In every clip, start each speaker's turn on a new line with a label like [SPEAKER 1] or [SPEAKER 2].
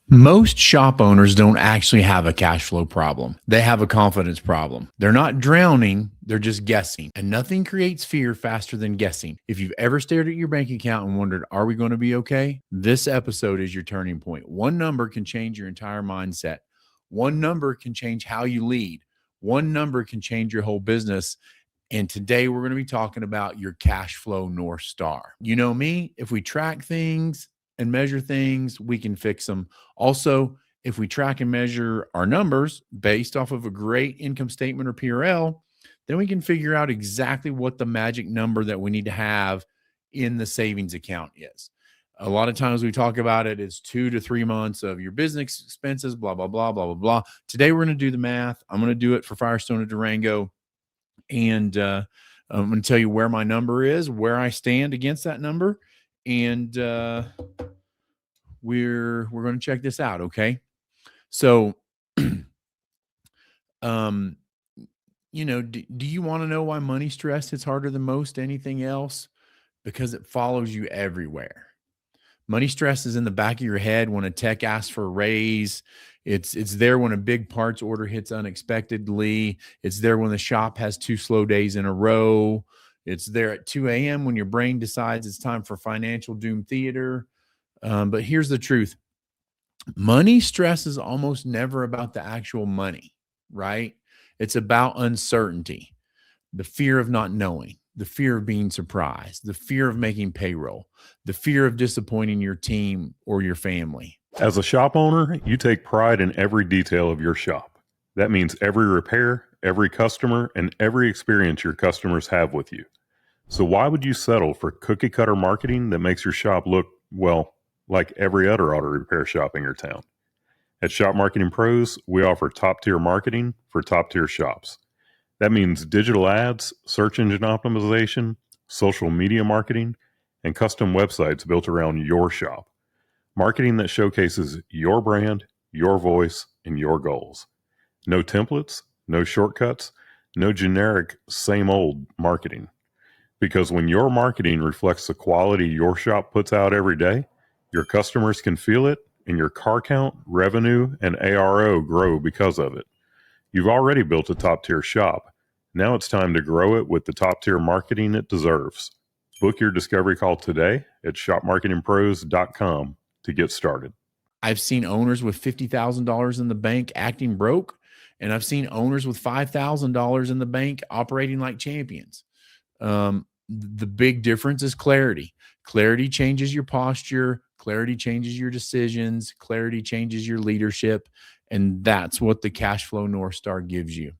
[SPEAKER 1] Most shop owners don't actually have a cash flow problem. They have a confidence problem. They're not drowning, they're just guessing. And nothing creates fear faster than guessing. If you've ever stared at your bank account and wondered, are we going to be okay? This episode is your turning point. One number can change your entire mindset. One number can change how you lead. One number can change your whole business. And today we're going to be talking about your cash flow North Star. You know me, if we track things and measure things, we can fix them. Also, if we track and measure our numbers based off of a great income statement or PRL, then we can figure out exactly what the magic number that we need to have in the savings account is. A lot of times we talk about it as 2 to 3 months of your business expenses, blah, blah, blah, blah, blah, blah. Today, we're going to do the math. I'm going to do it for Firestone and Durango. And I'm going to tell you where my number is, where I stand against that number. And we're going to check this out. Okay. So, do you want to know why money stress hits harder than most anything else? Because it follows you everywhere. Money stress is in the back of your head when a tech asks for a raise. It's there when a big parts order hits unexpectedly. It's there when the shop has 2 slow days in a row. It's there at 2 a.m. when your brain decides it's time for financial doom theater. But here's the truth. Money stress is almost never about the actual money, right? It's about uncertainty, the fear of not knowing, the fear of being surprised, the fear of making payroll, the fear of disappointing your team or your family.
[SPEAKER 2] As a shop owner, you take pride in every detail of your shop. That means every repair, every customer, and every experience your customers have with you. So why would you settle for cookie cutter marketing that makes your shop look, well, like every other auto repair shop in your town? At Shop Marketing Pros, we offer top-tier marketing for top-tier shops. That means digital ads, search engine optimization, social media marketing, and custom websites built around your shop. Marketing that showcases your brand, your voice, and your goals. No templates, no shortcuts, no generic same old marketing. Because when your marketing reflects the quality your shop puts out every day, your customers can feel it, and your car count, revenue, and ARO grow because of it. You've already built a top-tier shop. Now it's time to grow it with the top-tier marketing it deserves. Book your discovery call today at shopmarketingpros.com to get started.
[SPEAKER 1] I've seen owners with $50,000 in the bank acting broke, and I've seen owners with $5,000 in the bank operating like champions. The big difference is clarity. Clarity changes your posture. Clarity changes your decisions. Clarity changes your leadership. And that's what the cash flow North Star gives you.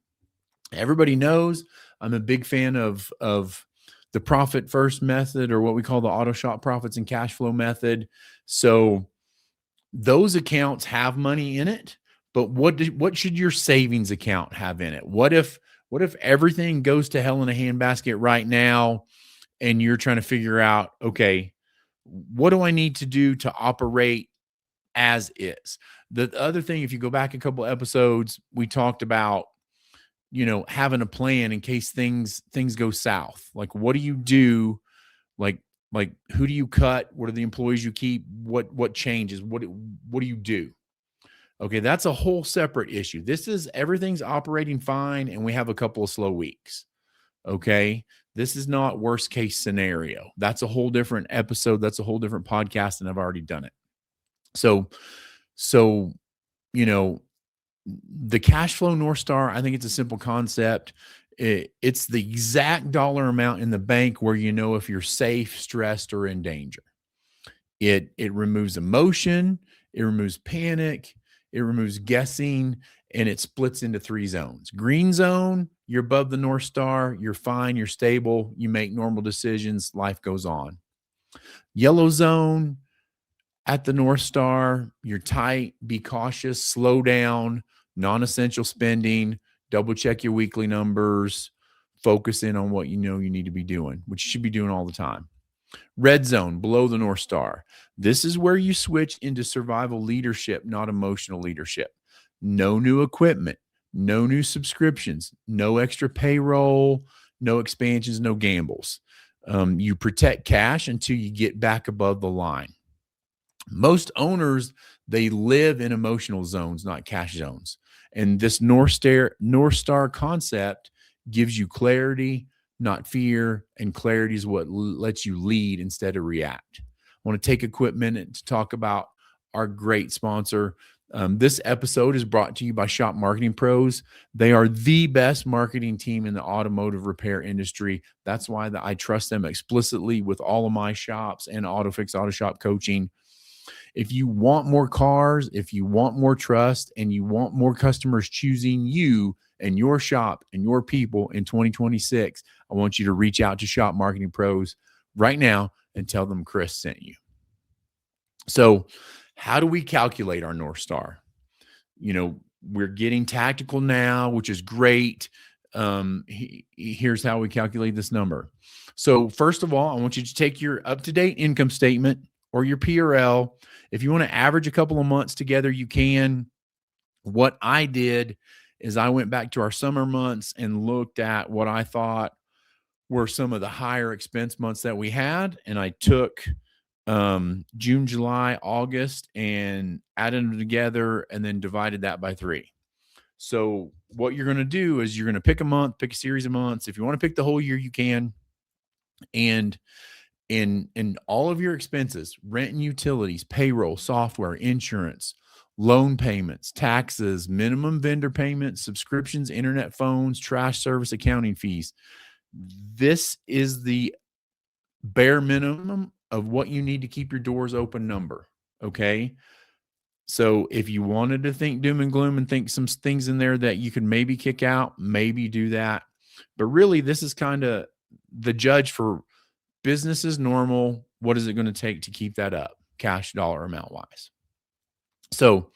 [SPEAKER 1] Everybody knows I'm a big fan of the profit first method, or what we call the auto shop profits and cash flow method. So those accounts have money in it, but what should your savings account have in it? What if everything goes to hell in a handbasket right now, and you're trying to figure out, okay, what do I need to do to operate as is? The other thing, if you go back a couple episodes, we talked about, having a plan in case things go south. Like, what do you do? Like who do you cut? What are the employees you keep? What changes? What do you do? Okay, that's a whole separate issue. This is everything's operating fine, and we have a couple of slow weeks. Okay, this is not worst case scenario. That's a whole different episode. That's a whole different podcast, and I've already done it. So the cash flow North Star, I think it's a simple concept. It's the exact dollar amount in the bank where you know if you're safe, stressed, or in danger. It removes emotion, it removes panic, it removes guessing, and it splits into 3 zones. Green zone, you're above the North Star, you're fine, you're stable, you make normal decisions, life goes on. Yellow zone, at the North Star, you're tight, be cautious, slow down, non-essential spending, double check your weekly numbers, focus in on what you know you need to be doing, which you should be doing all the time. Red zone, below the North Star. This is where you switch into survival leadership, not emotional leadership. No new equipment, no new subscriptions, no extra payroll, no expansions, no gambles. You protect cash until you get back above the line. Most owners, They live in emotional zones, not cash zones. And this North Star concept gives you clarity, not fear, and clarity is what lets you lead instead of react. I want to take a quick minute to talk about our great sponsor. This episode is brought to you by Shop Marketing Pros. They are the best marketing team in the automotive repair industry. That's why I trust them explicitly with all of my shops and AutoFix-Auto shop coaching. If you want more cars, if you want more trust, and you want more customers choosing you and your shop and your people in 2026, I want you to reach out to Shop Marketing Pros right now and tell them Chris sent you. So, how do we calculate our North Star? We're getting tactical now, which is great. Here's how we calculate this number. So, first of all, I want you to take your up-to-date income statement or your PRL. If you want to average a couple of months together, you can. What I did is I went back to our summer months and looked at what I thought were some of the higher expense months that we had. And I took June, July, August, and added them together and then divided that by 3. So what you're going to do is you're going to pick a month, pick a series of months. If you want to pick the whole year, you can. And in all of your expenses, rent and utilities, payroll, software, insurance, loan payments, taxes, minimum vendor payments, subscriptions, internet phones, trash service, accounting fees. This is the bare minimum of what you need to keep your doors open number. Okay. So if you wanted to think doom and gloom and think some things in there that you could maybe kick out, maybe do that. But really, this is kind of the judge for business is normal. What is it going to take to keep that up, cash dollar amount wise? So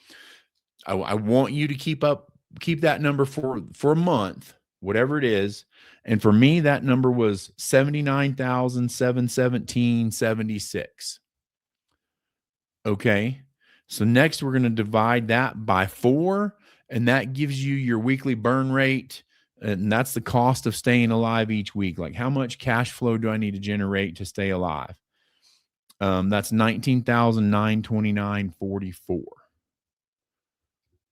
[SPEAKER 1] I want you to keep that number for a month, whatever it is. And for me, that number was $79,717.76. Okay. So next we're going to divide that by 4, and that gives you your weekly burn rate. And that's the cost of staying alive each week. Like, how much cash flow do I need to generate to stay alive? That's $19,929.44.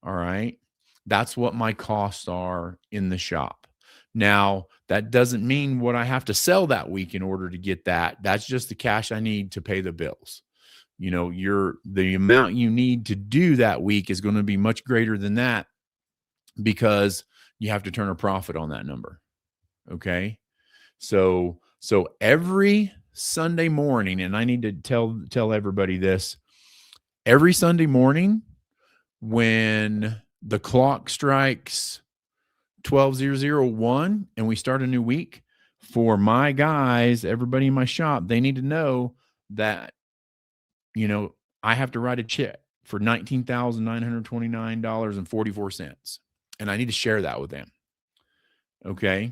[SPEAKER 1] All right. That's what my costs are in the shop. Now, that doesn't mean what I have to sell that week in order to get that. That's just the cash I need to pay the bills. The amount you need to do that week is going to be much greater than that because you have to turn a profit on that number. Okay. So every Sunday morning, and I need to tell everybody this, every Sunday morning when the clock strikes 12:001 and we start a new week, for my guys, everybody in my shop, they need to know that, I have to write a check for $19,929.44. And I need to share that with them. Okay.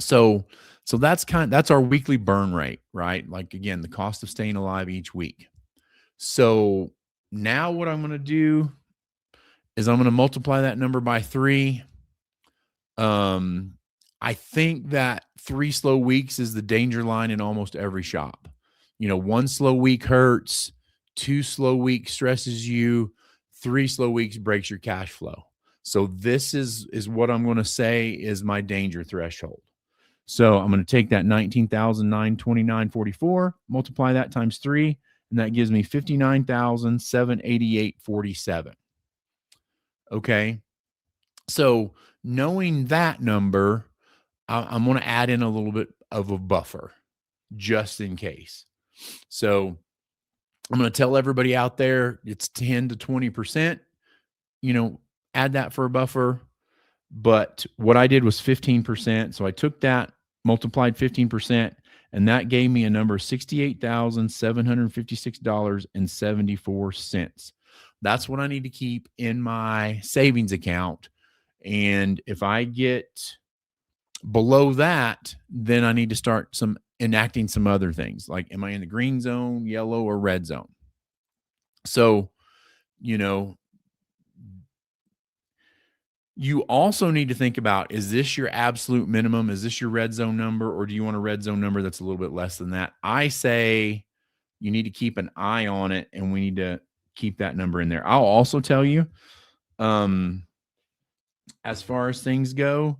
[SPEAKER 1] So that's our weekly burn rate, right? Like, again, the cost of staying alive each week. So now what I'm going to do is I'm going to multiply that number by 3. I think that 3 slow weeks is the danger line in almost every shop. 1 slow week hurts, 2 slow weeks stresses you, 3 slow weeks breaks your cash flow. So this is what I'm going to say is my danger threshold. So I'm going to take that $19,929.44, multiply that times 3, and that gives me $59,788.47. Okay. So knowing that number, I'm going to add in a little bit of a buffer just in case. So I'm going to tell everybody out there it's 10 to 20%, add that for a buffer. But what I did was 15%. So I took that, multiplied 15%, and that gave me a number of $68,756.74. That's what I need to keep in my savings account. And if I get below that, then I need to start enacting some other things. Like, am I in the green zone, yellow, or red zone? So, you also need to think about, is this your absolute minimum? Is this your red zone number? Or do you want a red zone number that's a little bit less than that? I say you need to keep an eye on it, and we need to keep that number in there. I'll also tell you, as far as things go,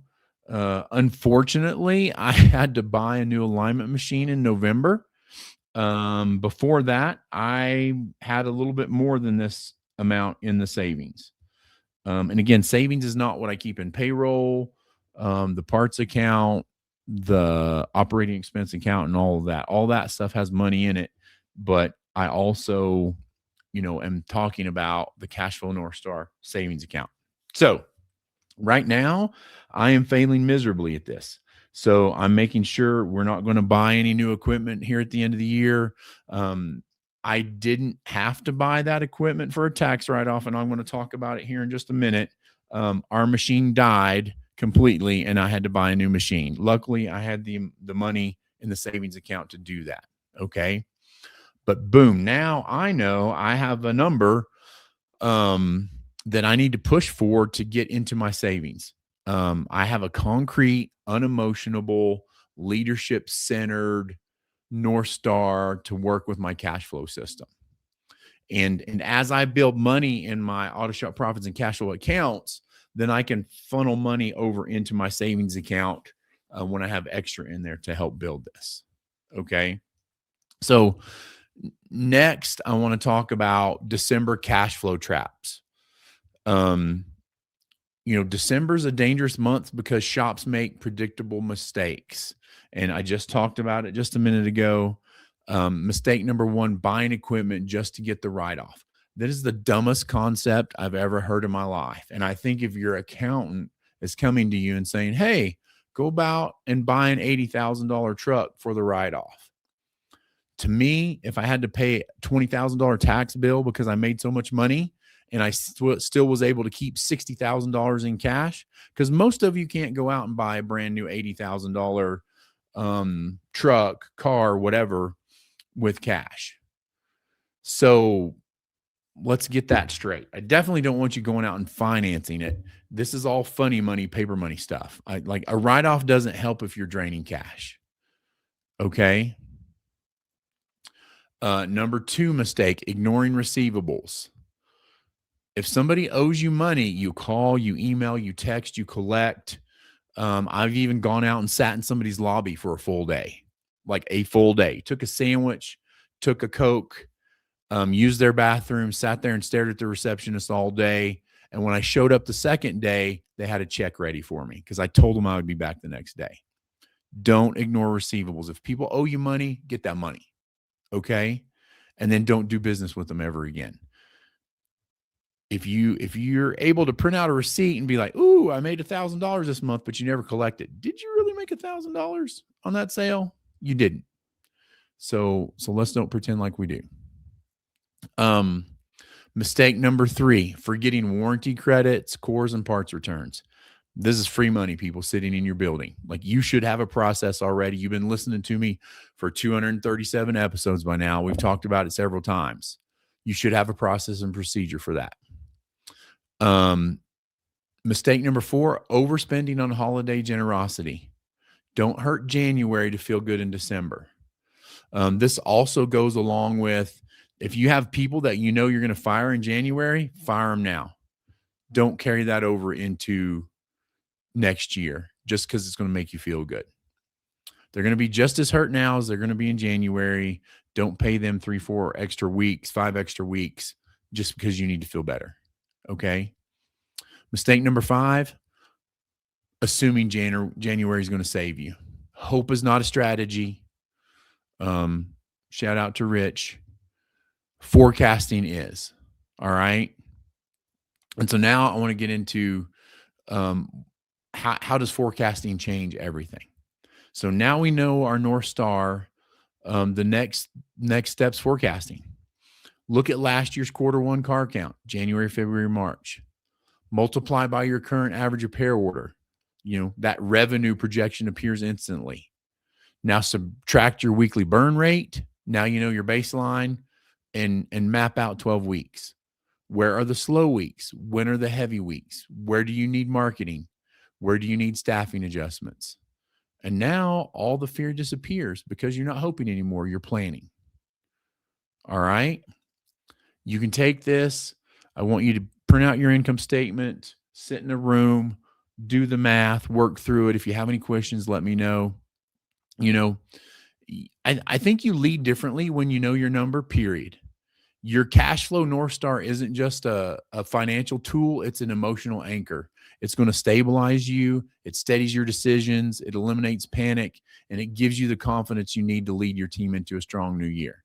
[SPEAKER 1] unfortunately, I had to buy a new alignment machine in November. Before that, I had a little bit more than this amount in the savings. And again, savings is not what I keep in payroll, the parts account, the operating expense account, and all of that. All that stuff has money in it. But I also, am talking about the cash flow North Star savings account. So right now, I am failing miserably at this. So I'm making sure we're not going to buy any new equipment here at the end of the year. I didn't have to buy that equipment for a tax write-off, and I'm going to talk about it here in just a minute. Our machine died completely, and I had to buy a new machine. Luckily, I had the money in the savings account to do that. Okay. But boom, now I know I have a number that I need to push for to get into my savings. I have a concrete, unemotional, leadership-centered North Star to work with my cash flow system. And as I build money in my auto shop profits and cash flow accounts, then I can funnel money over into my savings account when I have extra in there to help build this. Okay. So next, I want to talk about December cash flow traps. December's a dangerous month because shops make predictable mistakes. And I just talked about it just a minute ago. Mistake number one, buying equipment just to get the write-off. That is the dumbest concept I've ever heard in my life. And I think if your accountant is coming to you and saying, hey, go about and buy an $80,000 truck for the write-off. To me, if I had to pay a $20,000 tax bill because I made so much money and I still was able to keep $60,000 in cash, because most of you can't go out and buy a brand new $80,000 truck, car, whatever, with cash. So let's get that straight. I definitely don't want you going out and financing it. This is all funny money, paper money stuff. Like a write-off doesn't help if you're draining cash. Okay. Number two mistake, ignoring receivables. If somebody owes you money, you call, you email, you text, you collect. I've even gone out and sat in somebody's lobby for a full day, like a full day. Took a sandwich, took a Coke, used their bathroom, sat there and stared at the receptionist all day. And when I showed up the second day, they had a check ready for me because I told them I would be back the next day. Don't ignore receivables. If people owe you money, get that money. Okay. And then don't do business with them ever again. If you're able to print out a receipt and be like, ooh, I made $1,000 this month, but you never collected. Did you really make $1,000 on that sale? You didn't. So let's don't pretend like we do. Mistake number three, forgetting warranty credits, cores, and parts returns. This is free money, people sitting in your building. Like, you should have a process already. You've been listening to me for 237 episodes by now. We've talked about it several times. You should have a process and procedure for that. Mistake number four, overspending on holiday generosity. Don't hurt January to feel good in December. This also goes along with, if you have people that you know you're going to fire in January, fire them now. Don't carry that over into next year just because it's going to make you feel good. They're going to be just as hurt now as they're going to be in January. Don't pay them 3, 4 extra weeks, 5 extra weeks just because you need to feel better. Okay. Mistake number 5, assuming January is going to save you. Hope is not a strategy. Shout out to Rich. Forecasting is. All right. And so now I want to get into how does forecasting change everything? So now we know our North Star. The next steps forecasting. Look at last year's Q1 car count, January, February, March. Multiply by your current average repair order. That revenue projection appears instantly. Now subtract your weekly burn rate. Now you know your baseline, and map out 12 weeks. Where are the slow weeks? When are the heavy weeks? Where do you need marketing? Where do you need staffing adjustments? And now all the fear disappears because you're not hoping anymore. You're planning. All right. You can take this. I want you to print out your income statement, sit in a room, do the math, work through it. If you have any questions, let me know. You know, I think you lead differently when you know your number, period. Your cash flow North Star isn't just a financial tool, it's an emotional anchor. It's going to stabilize you, it steadies your decisions, it eliminates panic, and it gives you the confidence you need to lead your team into a strong new year.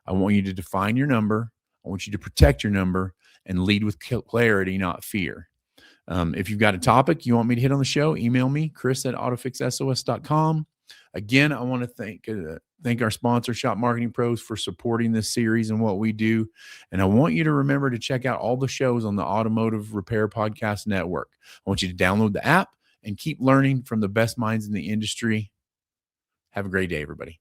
[SPEAKER 1] I want you to define your number. I want you to protect your number and lead with clarity, not fear. If you've got a topic you want me to hit on the show, email me, chris@autofixsos.com. Again, I want to thank our sponsor, Shop Marketing Pros, for supporting this series and what we do. And I want you to remember to check out all the shows on the Automotive Repair Podcast Network. I want you to download the app and keep learning from the best minds in the industry. Have a great day, everybody.